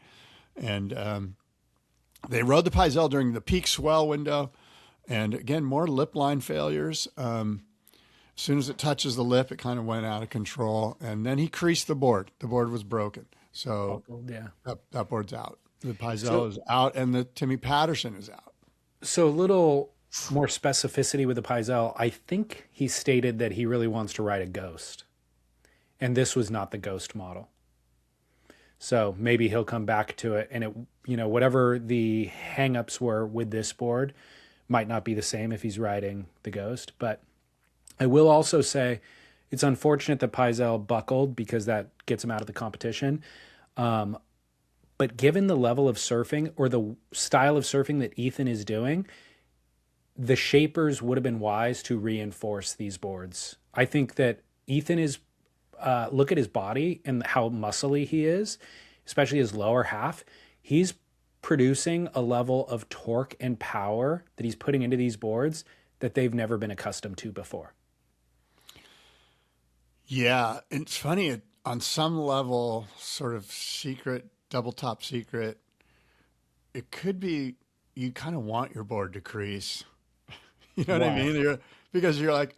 And they rode the Paizel during the peak swell window. And again, more lip line failures. As soon as it touches the lip, it kind of went out of control. And then he creased the board. The board was broken. So that board's out. The Paizel is out, and the Timmy Patterson is out. So a little more specificity with the Paizel. I think he stated that he really wants to ride a Ghost. And this was not the Ghost model. So maybe he'll come back to it, and whatever the hangups were with this board might not be the same if he's riding the Ghost. But I will also say it's unfortunate that Paizel buckled because that gets him out of the competition. But given the level of surfing or the style of surfing that Ethan is doing, the shapers would have been wise to reinforce these boards. I think that Ethan is, look at his body and how muscly he is, especially his lower half. He's producing a level of torque and power that he's putting into these boards that they've never been accustomed to before. Yeah, it's funny, on some level, sort of secret, double top secret, it could be you kind of want your board to crease. You know what I mean? Because you're like,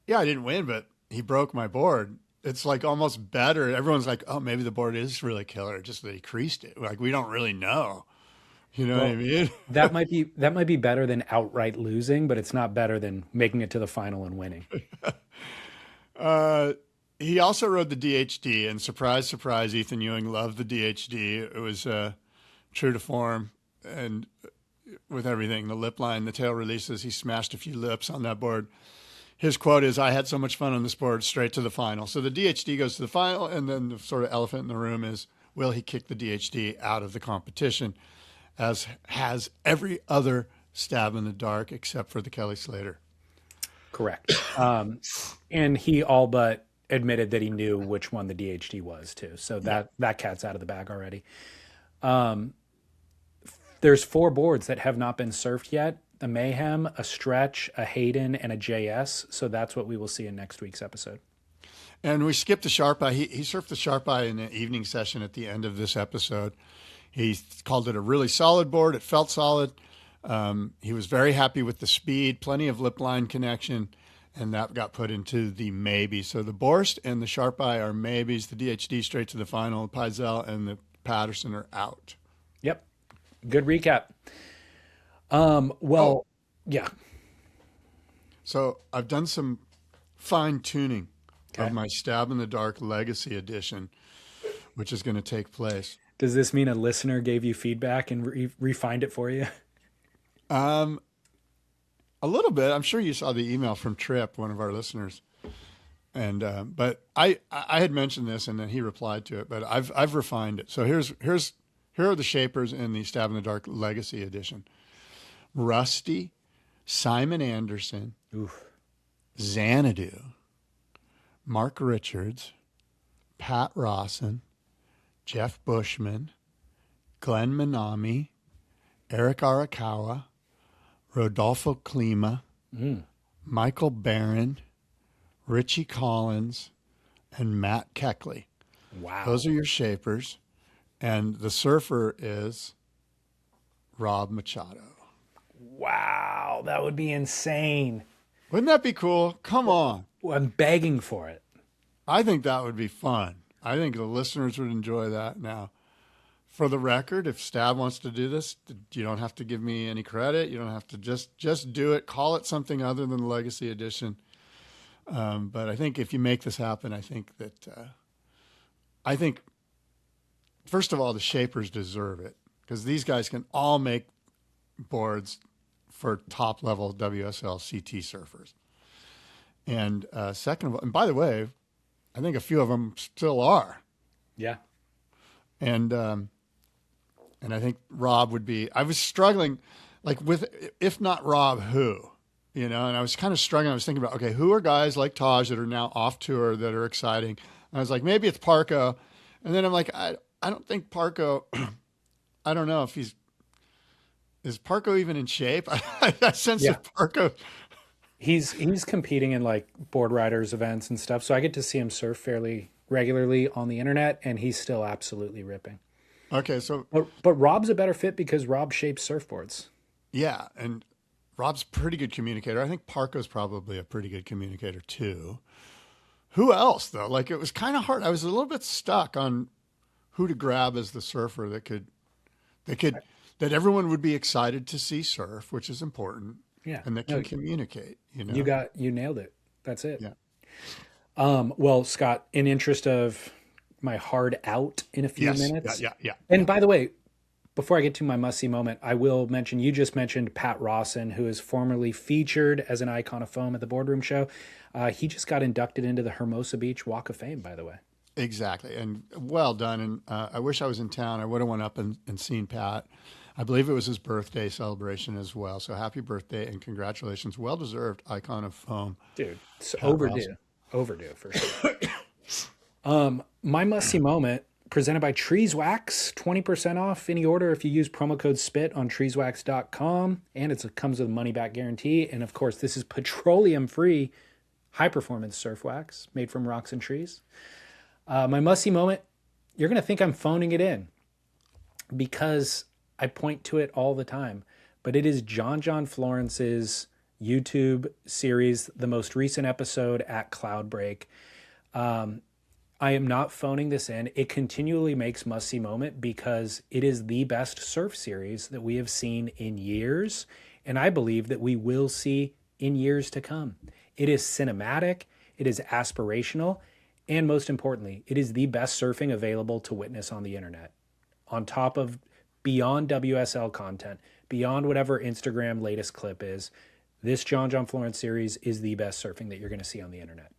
yeah, I didn't win, but he broke my board. It's like almost better. Everyone's like, oh, maybe the board is really killer, just that he creased it. Like, we don't really know. You know what I mean? that might be better than outright losing, but it's not better than making it to the final and winning. He also rode the DHD, and surprise, surprise, Ethan Ewing loved the DHD. It was true to form, and with everything, the lip line, the tail releases, he smashed a few lips on that board. His quote is, "I had so much fun on this board, straight to the final." So the DHD goes to the final, and then the sort of elephant in the room is, will he kick the DHD out of the competition, as has every other stab in the dark except for the Kelly Slater. Correct. And he all but admitted that he knew which one the DHD was too. So that cat's out of the bag already. There's 4 boards that have not been surfed yet: a Mayhem, a Stretch, a Hayden, and a JS. So that's what we will see in next week's episode. And we skipped the Sharp Eye. He surfed the Sharp Eye in the evening session at the end of this episode. He called it a really solid board. It felt solid. He was very happy with the speed, plenty of lip line connection, and that got put into the maybe. So the Borst and the Sharp Eye are maybes. The DHD straight to the final. The Paizel and the Patterson are out. Yep. Good recap. Yeah. So I've done some fine tuning of my Stab in the Dark Legacy Edition, which is going to take place. Does this mean a listener gave you feedback and refined it for you? A little bit. I'm sure you saw the email from Tripp, one of our listeners. And but I had mentioned this, and then he replied to it. But I've refined it. So here are the shapers in the Stab in the Dark Legacy Edition: Rusty, Simon Anderson, Xanadu, Mark Richards, Pat Rawson, Jeff Bushman, Glenn Minami, Eric Arakawa, Rodolfo Klima, Michael Barron, Richie Collins, and Matt Keckley. Wow. Those are your shapers. And the surfer is Rob Machado. Wow. That would be insane. Wouldn't that be cool? Come on. I'm begging for it. I think that would be fun. I think the listeners would enjoy that. Now, for the record, if Stab wants to do this, you don't have to give me any credit. You don't have to just do it. Call it something other than the Legacy Edition. But I think if you make this happen, I think first of all, the shapers deserve it, because these guys can all make boards for top level WSL CT surfers. And second of all, and by the way, I think a few of them still are. Yeah. And I think Rob would be. I was struggling, like with if not Rob, who, and I was kind of struggling. I was thinking about, okay, who are guys like Taj that are now off tour that are exciting? And I was like, maybe it's Parco, and then I'm like, I don't think Parco. I don't know if is Parco even in shape? I sense that Parco. He's competing in like board riders events and stuff, so I get to see him surf fairly regularly on the internet, and he's still absolutely ripping. Okay, so but Rob's a better fit because Rob shapes surfboards. Yeah, and Rob's a pretty good communicator. I think Parco's probably a pretty good communicator too. Who else though? Like it was kind of hard. I was a little bit stuck on who to grab as the surfer that everyone would be excited to see surf, which is important. Yeah, and that can communicate. You nailed it. That's it. Yeah. Well, Scott, in interest of my hard out in a few minutes. Yeah. And by the way, before I get to my must-see moment, I will mention, you just mentioned Pat Rawson, who is formerly featured as an icon of foam at the Boardroom Show. He just got inducted into the Hermosa Beach Walk of Fame, by the way. Exactly. And well done. And I wish I was in town. I would have went up and seen Pat. I believe it was his birthday celebration as well. So happy birthday and congratulations. Well-deserved icon of foam. Dude, it's overdue. Overdue, for sure. My must-see moment, presented by Treeswax, 20% off any order if you use promo code SPIT on treeswax.com. And it comes with a money-back guarantee. And, of course, this is petroleum-free, high-performance surf wax made from rocks and trees. My must-see moment, you're going to think I'm phoning it in because I point to it all the time. But it is John Florence's YouTube series, the most recent episode at Cloudbreak. I am not phoning this in. It continually makes must-see moment because it is the best surf series that we have seen in years, and I believe that we will see in years to come. It is cinematic, it is aspirational, and most importantly, it is the best surfing available to witness on the internet. On top of beyond WSL content, beyond whatever Instagram latest clip is, this John Florence series is the best surfing that you're going to see on the internet.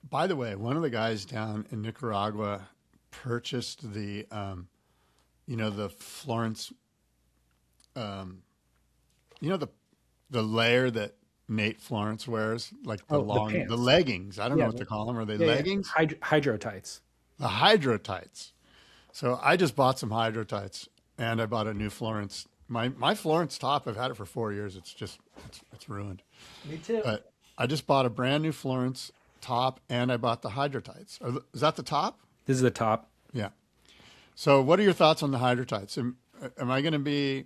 By the way, one of the guys down in Nicaragua purchased the, the Florence, the layer that Nate Florence wears, like the leggings. I don't know what to call them. Are they leggings? Hydro tights. The hydro tights. So I just bought some hydro tights, and I bought a new Florence. My Florence top, I've had it for 4 years. It's ruined. Me too. But I just bought a brand new Florence top, and I bought the hydro tights. Is that the top? This is the top. Yeah. So what are your thoughts on the hydro tights? Am I going to be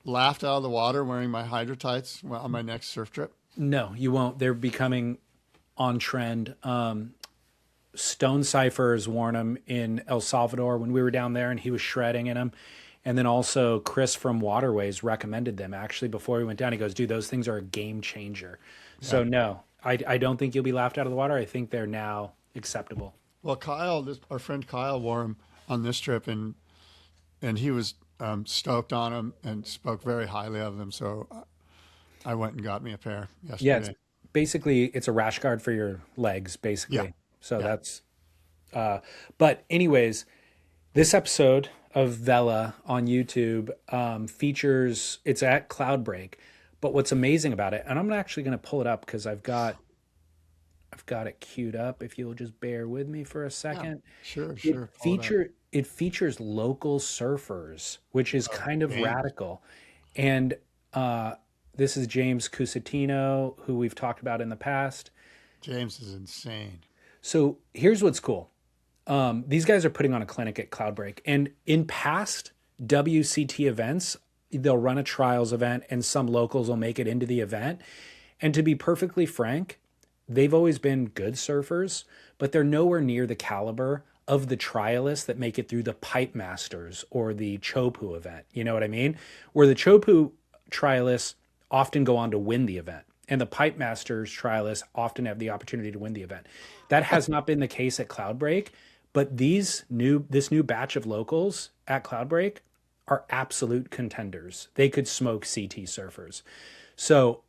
laughed out of the water wearing my hydro tights on my next surf trip? No, you won't. They're becoming on trend. Stone Cypher's worn them in El Salvador when we were down there, and he was shredding in them. And then also Chris from Waterways recommended them actually before we went down. He goes, dude, those things are a game changer. Yeah. So no, I don't think you'll be laughed out of the water. I think they're now acceptable. Well, our friend Kyle wore them on this trip, and he was stoked on them and spoke very highly of them. So I went and got me a pair yesterday. Yeah, it's a rash guard for your legs, basically. Yeah. So that's, but anyways, this episode of VELA on YouTube features, it's at Cloudbreak, but what's amazing about it, and I'm actually going to pull it up because I've got it queued up. If you'll just bear with me for a second. Yeah, sure. It features local surfers, which is kind of radical. And this is James Cusatino, who we've talked about in the past. James is insane. So here's what's cool. These guys are putting on a clinic at Cloudbreak. And in past WCT events, they'll run a trials event and some locals will make it into the event. And to be perfectly frank, they've always been good surfers, but they're nowhere near the caliber of the trialists that make it through the Pipe Masters or the Chopu event. You know what I mean? Where the Chopu trialists often go on to win the event, and the Pipe Masters trialists often have the opportunity to win the event. That has not been the case at Cloudbreak, but this new batch of locals at Cloudbreak are absolute contenders. They could smoke CT surfers. So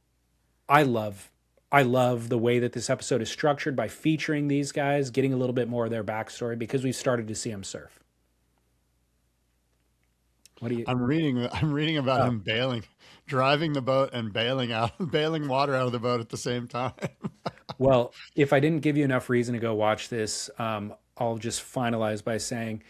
I love I love the way that this episode is structured by featuring these guys, getting a little bit more of their backstory because we've started to see them surf. What do you? I'm reading about him driving the boat and bailing water out of the boat at the same time. Well, if I didn't give you enough reason to go watch this, I'll just finalize by saying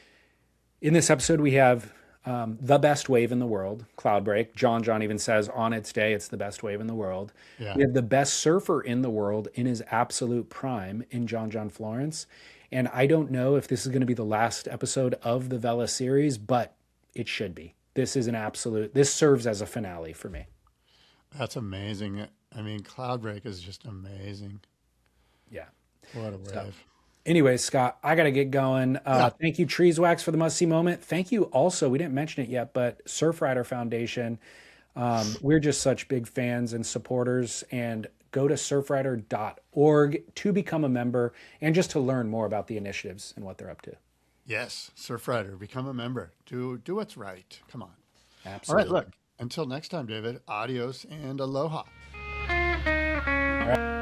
in this episode, we have the best wave in the world, Cloudbreak. John even says on its day, it's the best wave in the world. Yeah. We have the best surfer in the world in his absolute prime in John Florence. And I don't know if this is going to be the last episode of the VELA series, but it should be. This serves as a finale for me. That's amazing. I mean, Cloudbreak is just amazing. Yeah. What a wave. Anyway, Scott, I got to get going. Thank you, Trees Wax, for the must-see moment. Thank you also, we didn't mention it yet, but Surfrider Foundation. We're just such big fans and supporters. And go to surfrider.org to become a member and just to learn more about the initiatives and what they're up to. Yes, Surfrider, become a member. Do what's right. Come on. Absolutely. All right, look. Until next time, David, adios and aloha. All right.